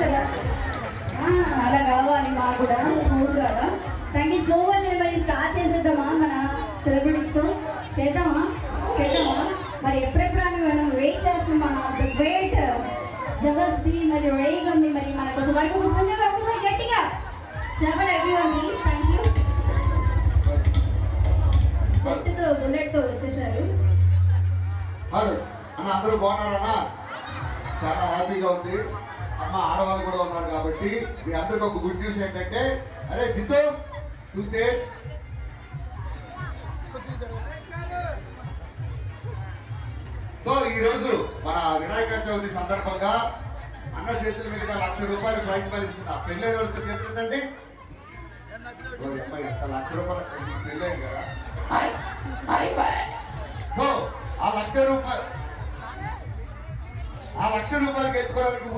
కదా. అలా కావాలి మాకు కూడా స్మూత్ కదా. Thank you so much. మరి స్టార్ట్ చేసేద్దామా మన సెలబ్రిటీస్తో? చేద్దామా మరి ఎప్పుడెప్పుడు అని మనం వెయిట్ చేస్తున్నాం. మన గ్రేట్ జబర్దస్తి మరి రెడీగా ఉంది. మరి మన కోసం వారి కోసం స్పెషల్గా ఒకసారి గట్టిగా చెప్పండి ఎవ్రీవన్ ప్లీజ్. Thank you. చెట్టుతో బుల్లెట్తో వచ్చేసారు. హలో అన్న, అందరూ బాగున్నారన్నా? చాలా హ్యాపీగా ఉంది. అమ్మ ఆడవాళ్ళు కూడా ఉన్నారు కాబట్టి మీ అందరికి ఒక గుడ్ న్యూస్ ఏంటంటే, అరే జిత్తు 2 chairs. సో ఈరోజు మన వినాయక చవితి సందర్భంగా అన్న చేతుల మీదుగా ₹1,00,000 ప్రైజ్ మనీ ఇస్తున్నా. పెళ్ళైన వాళ్ళతో చేతులు ఎత్తండి. అమ్మాయి ₹1,00,000 పెళ్ళైంది కదా. సో ఆ ₹1,00,000 గెలుచుకోవడానికి